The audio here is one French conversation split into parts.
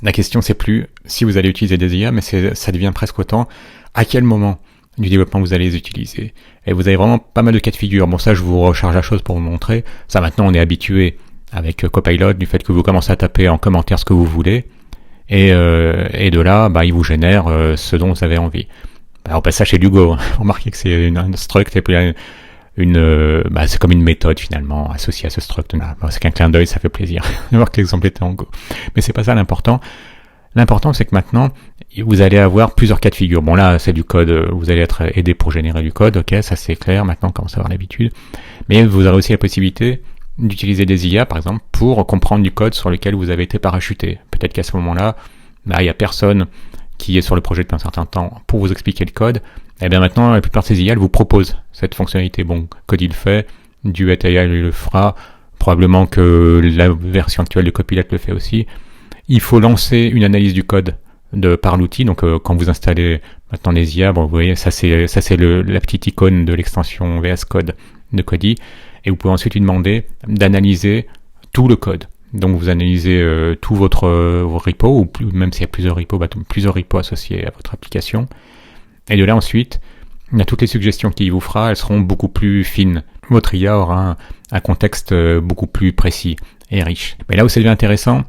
La question, c'est plus si vous allez utiliser des IA, mais ça devient presque autant à quel moment du développement vous allez les utiliser. Et vous avez vraiment pas mal de cas de figure. Bon, ça, je vous recharge la chose pour vous montrer. Ça, maintenant, on est habitué avec Copilot du fait que vous commencez à taper en commentaire ce que vous voulez. Et de là, il vous génère ce dont vous avez envie. Alors, on passe ça chez Lugo. Remarquez que c'est une struct et puis c'est comme une méthode finalement associée à ce struct. C'est qu'un clin d'œil, ça fait plaisir de voir que l'exemple était en Go. Mais c'est pas ça l'important. L'important, c'est que maintenant, vous allez avoir plusieurs cas de figure. Bon, là, c'est du code. Vous allez être aidé pour générer du code. Ok, ça c'est clair. Maintenant, on commence à avoir l'habitude. Mais vous aurez aussi la possibilité d'utiliser des IA, par exemple, pour comprendre du code sur lequel vous avez été parachuté. Peut-être qu'à ce moment-là, il y a personne qui est sur le projet depuis un certain temps pour vous expliquer le code. Et bien maintenant, la plupart de ces IA, elles vous proposent cette fonctionnalité. Bon, Code il le fait, Duet AI le fera, probablement que la version actuelle de Copilot le fait aussi. Il faut lancer une analyse du code par l'outil. Donc quand vous installez maintenant les IA, vous voyez, ça c'est la petite icône de l'extension VS Code de Kodi. Et vous pouvez ensuite lui demander d'analyser tout le code. Donc vous analysez tout vos repos, ou même s'il y a plusieurs repos associés à votre application. Et de là ensuite, il y a toutes les suggestions qu'il vous fera, elles seront beaucoup plus fines. Votre IA aura un contexte beaucoup plus précis et riche. Mais là où ça devient intéressant,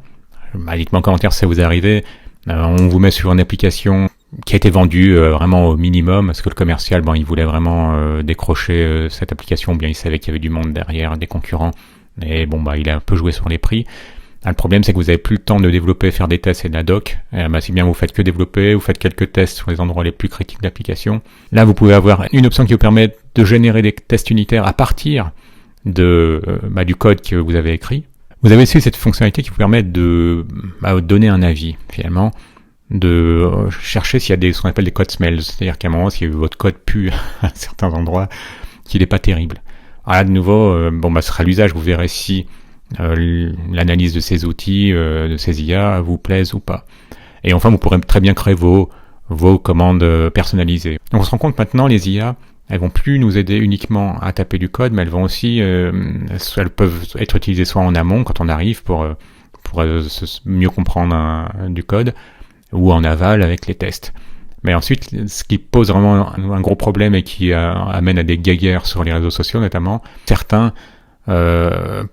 dites-moi en commentaire si ça vous est arrivé, on vous met sur une application qui a été vendue vraiment au minimum, parce que le commercial, il voulait vraiment décrocher cette application, ou bien il savait qu'il y avait du monde derrière, des concurrents, et il a un peu joué sur les prix. Le problème, c'est que vous n'avez plus le temps de développer, faire des tests et de la doc. Si bien vous faites que développer, vous faites quelques tests sur les endroits les plus critiques de l'application. Là, vous pouvez avoir une option qui vous permet de générer des tests unitaires à partir du code que vous avez écrit. Vous avez aussi cette fonctionnalité qui vous permet de donner un avis, finalement, de chercher s'il y a ce qu'on appelle des code smells. C'est-à-dire qu'à un moment, si votre code pue à certains endroits, qu'il n'est pas terrible. Alors là, de nouveau, ce sera l'usage. Vous verrez si l'analyse de ces outils, de ces IA vous plaise ou pas. Et enfin, vous pourrez très bien créer vos commandes personnalisées. Donc on se rend compte maintenant, les IA, elles vont plus nous aider uniquement à taper du code, mais elles vont aussi, elles peuvent être utilisées soit en amont quand on arrive pour mieux comprendre du code, ou en aval avec les tests. Mais ensuite, ce qui pose vraiment un gros problème et qui amène à des guéguerres sur les réseaux sociaux notamment, certains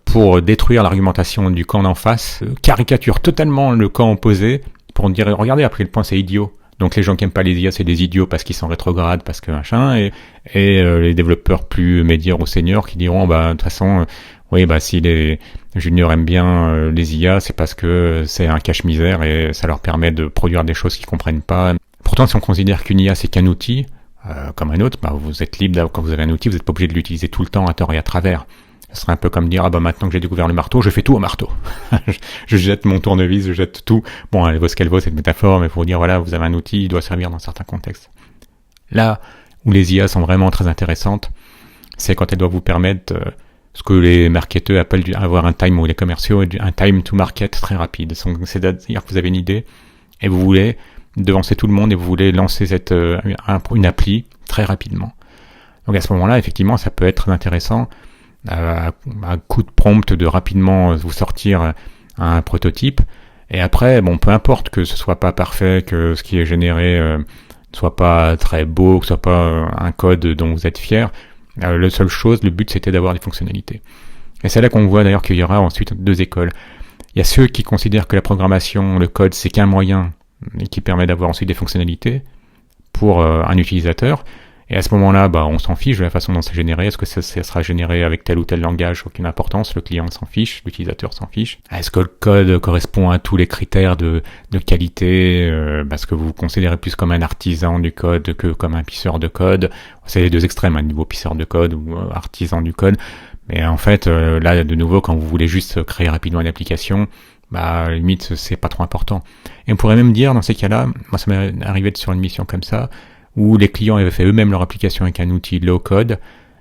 pour détruire l'argumentation du camp d'en face, caricature totalement le camp opposé pour dire regardez, à quel point c'est idiot. Donc les gens qui aiment pas les IA, c'est des idiots parce qu'ils sont rétrogrades, parce que machin, et les développeurs plus médiors ou seniors qui diront de toute façon si les juniors aiment bien les IA, c'est parce que c'est un cache-misère et ça leur permet de produire des choses qu'ils comprennent pas. Pourtant, si on considère qu'une IA c'est qu'un outil comme un autre, vous êtes libre quand vous avez un outil, vous n'êtes pas obligé de l'utiliser tout le temps à tort et à travers. Ce serait un peu comme dire maintenant que j'ai découvert le marteau, je fais tout au marteau. je jette mon tournevis, je jette tout. Bon, elle vaut ce qu'elle vaut, cette métaphore, mais pour dire voilà, vous avez un outil, il doit servir dans certains contextes. Là où les IA sont vraiment très intéressantes, c'est quand elles doivent vous permettre ce que les marketeurs appellent avoir un time, ou les commerciaux, un time to market très rapide. C'est-à-dire que vous avez une idée et vous voulez devancer tout le monde et vous voulez lancer une appli très rapidement. Donc à ce moment-là, effectivement, ça peut être très intéressant à coup de prompt de rapidement vous sortir un prototype, et après peu importe que ce soit pas parfait, que ce qui est généré soit pas très beau, que ce soit pas un code dont vous êtes fier, le but c'était d'avoir des fonctionnalités. Et c'est là qu'on voit d'ailleurs qu'il y aura ensuite deux écoles. Il y a ceux qui considèrent que la programmation, le code, c'est qu'un moyen et qui permet d'avoir ensuite des fonctionnalités pour un utilisateur. Et à ce moment-là, on s'en fiche de la façon dont c'est généré. Est-ce que ça sera généré avec tel ou tel langage? Aucune importance. Le client s'en fiche, l'utilisateur s'en fiche. Est-ce que le code correspond à tous les critères de qualité, parce que vous vous considérez plus comme un artisan du code que comme un pisseur de code? C'est les deux extrêmes, un niveau pisseur de code ou artisan du code. Mais en fait, là, de nouveau, quand vous voulez juste créer rapidement une application, à la limite, c'est pas trop important. Et on pourrait même dire, dans ces cas-là, moi ça m'est arrivé sur une mission comme ça, où les clients avaient fait eux-mêmes leur application avec un outil low-code,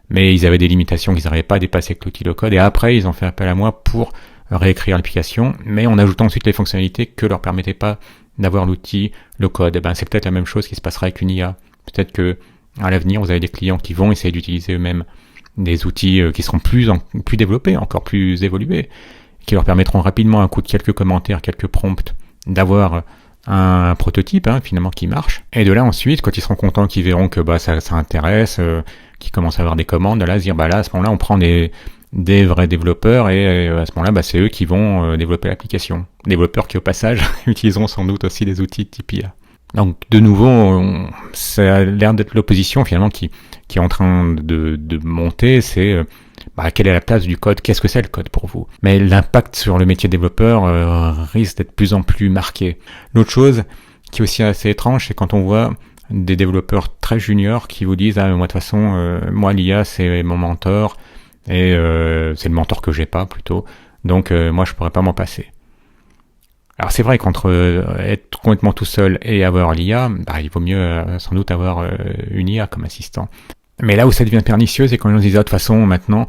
mais ils avaient des limitations qu'ils n'arrivaient pas à dépasser avec l'outil low-code, et après ils ont fait appel à moi pour réécrire l'application, mais en ajoutant ensuite les fonctionnalités que leur permettaient pas d'avoir l'outil low-code. C'est peut-être la même chose qui se passera avec une IA. Peut-être que à l'avenir, vous avez des clients qui vont essayer d'utiliser eux-mêmes des outils qui seront plus développés, encore plus évolués, qui leur permettront rapidement, à coup de quelques commentaires, quelques prompts, d'avoir un prototype finalement qui marche. Et de là ensuite, quand ils seront contents, qu'ils verront que ça intéresse, qu'ils commencent à avoir des commandes, là, se dire là à ce moment-là, on prend des vrais développeurs et à ce moment-là, c'est eux qui vont développer l'application. Développeurs qui au passage utiliseront sans doute aussi des outils type IA. Donc de nouveau, ça a l'air d'être l'opposition finalement qui est en train de monter, c'est quelle est la place du code, qu'est-ce que c'est le code pour vous. Mais l'impact sur le métier de développeur risque d'être de plus en plus marqué. L'autre chose qui est aussi assez étrange, c'est quand on voit des développeurs très juniors qui vous disent moi de toute façon, moi l'IA c'est mon mentor, et c'est le mentor que j'ai pas plutôt, donc moi je pourrais pas m'en passer. Alors c'est vrai qu'entre être complètement tout seul et avoir l'IA, il vaut mieux sans doute avoir une IA comme assistant. Mais là où ça devient pernicieux, c'est quand on se dit de toute façon maintenant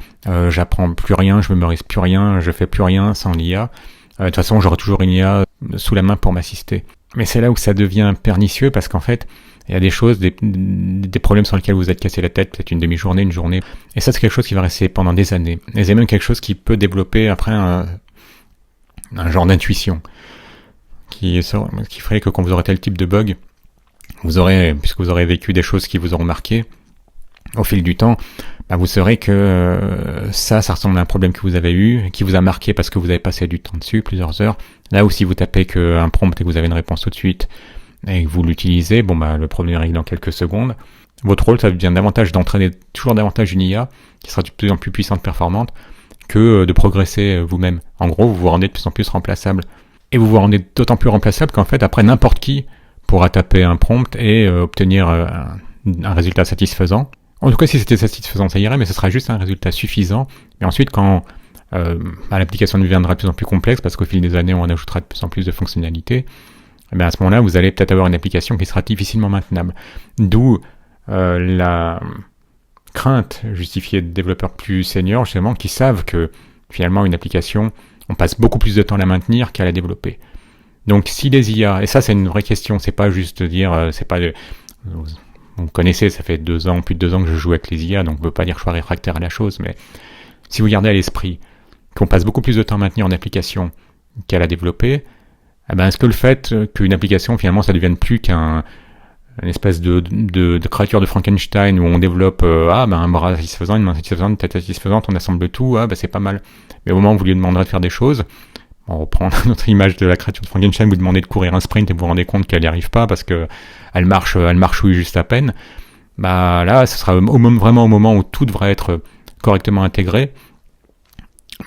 j'apprends plus rien, je mémorise plus rien, je fais plus rien sans l'IA. De toute façon j'aurai toujours une IA sous la main pour m'assister. Mais c'est là où ça devient pernicieux parce qu'en fait il y a des choses, des problèmes sur lesquels vous êtes cassé la tête, peut-être une demi-journée, une journée. Et ça c'est quelque chose qui va rester pendant des années. Et c'est même quelque chose qui peut développer après un genre d'intuition. Qui ferait que quand vous aurez tel type de bug, puisque vous aurez vécu des choses qui vous auront marqué au fil du temps, vous saurez que ça ressemble à un problème que vous avez eu, qui vous a marqué parce que vous avez passé du temps dessus, plusieurs heures. Là où si vous tapez qu'un prompt et que vous avez une réponse tout de suite et que vous l'utilisez, le problème est réglé en quelques secondes. Votre rôle, ça devient davantage d'entraîner toujours davantage une IA qui sera de plus en plus puissante, performante, que de progresser vous-même. En gros, vous vous rendez de plus en plus remplaçable. Et vous vous rendez d'autant plus remplaçable qu'en fait, après, n'importe qui pourra taper un prompt et obtenir un résultat satisfaisant. En tout cas, si c'était satisfaisant, ça irait, mais ce sera juste un résultat suffisant. Et ensuite, quand l'application deviendra de plus en plus complexe, parce qu'au fil des années, on ajoutera de plus en plus de fonctionnalités, à ce moment-là, vous allez peut-être avoir une application qui sera difficilement maintenable. D'où la crainte justifiée de développeurs plus seniors, justement, qui savent que finalement, une application, on passe beaucoup plus de temps à la maintenir qu'à la développer. Donc si les IA, et ça c'est une vraie question, c'est pas juste de dire, vous me connaissez, ça fait plus de 2 ans que je joue avec les IA, donc je veux pas dire que je sois réfractaire à la chose, mais si vous gardez à l'esprit qu'on passe beaucoup plus de temps à maintenir une application qu'à la développer, est-ce que le fait qu'une application finalement ça devienne plus qu'une espèce de créature de Frankenstein où on développe un bras satisfaisant, une main satisfaisante, une tête satisfaisante, on assemble tout, c'est pas mal. Mais au moment où vous lui demanderez de faire des choses, on reprend notre image de la créature de Frankenstein, vous demandez de courir un sprint et vous vous rendez compte qu'elle n'y arrive pas parce que elle marchouille juste à peine. Là, ce sera vraiment au moment où tout devrait être correctement intégré.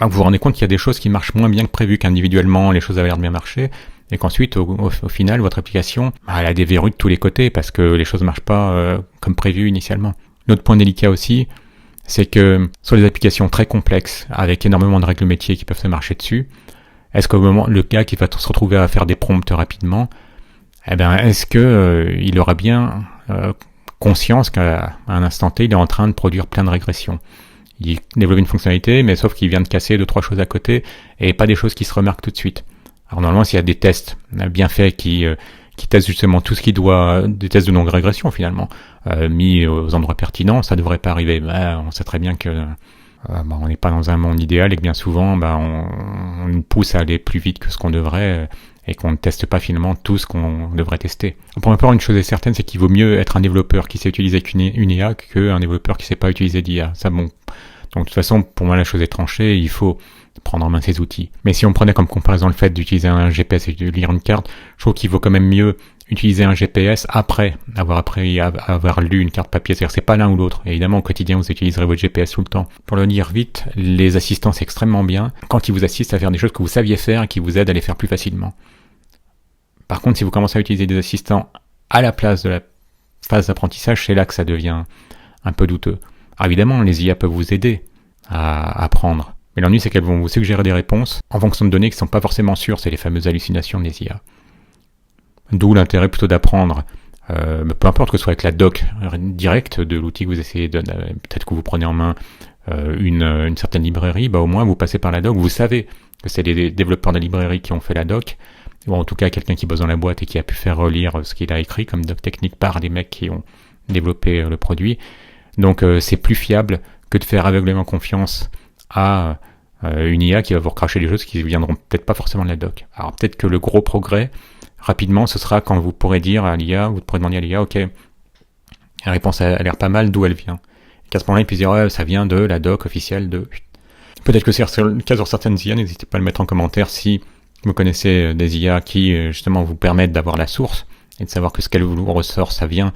Vous vous rendez compte qu'il y a des choses qui marchent moins bien que prévu, qu'individuellement les choses avaient l'air de bien marcher, et qu'ensuite, au final, votre application, elle a des verrues de tous les côtés parce que les choses ne marchent pas comme prévu initialement. L'autre point délicat aussi, c'est que sur les applications très complexes, avec énormément de règles métiers qui peuvent se marcher dessus, est-ce qu'au moment, le gars qui va se retrouver à faire des prompts rapidement, est-ce que il aura bien conscience qu'à un instant T, il est en train de produire plein de régressions? Il développe une fonctionnalité, mais sauf qu'il vient de casser 2-3 choses à côté, et pas des choses qui se remarquent tout de suite. Alors normalement, s'il y a des tests bien faits qui testent justement tout ce qui doit, des tests de non-régression finalement, mis aux endroits pertinents, ça devrait pas arriver. On sait très bien que on n'est pas dans un monde idéal et que bien souvent, on nous pousse à aller plus vite que ce qu'on devrait et qu'on ne teste pas finalement tout ce qu'on devrait tester. Pour ma part, une chose est certaine, c'est qu'il vaut mieux être un développeur qui sait utiliser une IA qu'un développeur qui sait pas utiliser d'IA. Ça, bon. Donc de toute façon, pour moi, la chose est tranchée, il faut prendre en main ces outils. Mais si on prenait comme comparaison le fait d'utiliser un GPS et de lire une carte, je trouve qu'il vaut quand même mieux utiliser un GPS après avoir lu une carte papier. C'est-à-dire c'est pas l'un ou l'autre. Et évidemment, au quotidien, vous utiliserez votre GPS tout le temps. Pour le dire vite, les assistants, c'est extrêmement bien quand ils vous assistent à faire des choses que vous saviez faire et qui vous aident à les faire plus facilement. Par contre, si vous commencez à utiliser des assistants à la place de la phase d'apprentissage, c'est là que ça devient un peu douteux. Alors évidemment, les IA peuvent vous aider à apprendre. Mais l'ennui, c'est qu'elles vont vous suggérer des réponses en fonction de données qui ne sont pas forcément sûres. C'est les fameuses hallucinations des IA. D'où l'intérêt plutôt d'apprendre, peu importe que ce soit avec la doc directe de l'outil que vous essayez de... Peut-être que vous prenez en main une certaine librairie, au moins vous passez par la doc, vous savez que c'est les développeurs de la librairie qui ont fait la doc, ou en tout cas quelqu'un qui bosse dans la boîte et qui a pu faire relire ce qu'il a écrit comme doc technique par des mecs qui ont développé le produit. Donc c'est plus fiable que de faire aveuglément confiance à une IA qui va vous recracher des choses qui viendront peut-être pas forcément de la doc. Alors peut-être que le gros progrès, rapidement, ce sera quand vous pourrez dire à l'IA, vous pourrez demander à l'IA, ok, la réponse a l'air pas mal, d'où elle vient. Et qu'à ce moment-là, il puisse dire, ouais, ça vient de la doc officielle de... Peut-être que c'est le cas sur certaines IA, n'hésitez pas à le mettre en commentaire si vous connaissez des IA qui, justement, vous permettent d'avoir la source et de savoir que ce qu'elle vous ressort, ça vient.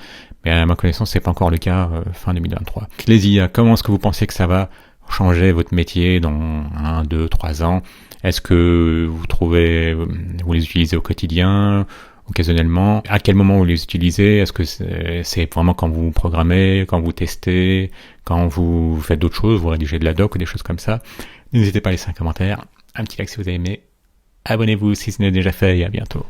Mais à ma connaissance, c'est pas encore le cas fin 2023. Les IA, comment est-ce que vous pensez que ça va changer votre métier dans 1, 2, 3 ans? Est-ce que vous les utilisez au quotidien, occasionnellement? À quel moment vous les utilisez? Est-ce que c'est vraiment quand vous programmez, quand vous testez, quand vous faites d'autres choses, vous rédigez de la doc ou des choses comme ça? N'hésitez pas à laisser un commentaire, un petit like si vous avez aimé. Abonnez-vous si ce n'est déjà fait et à bientôt.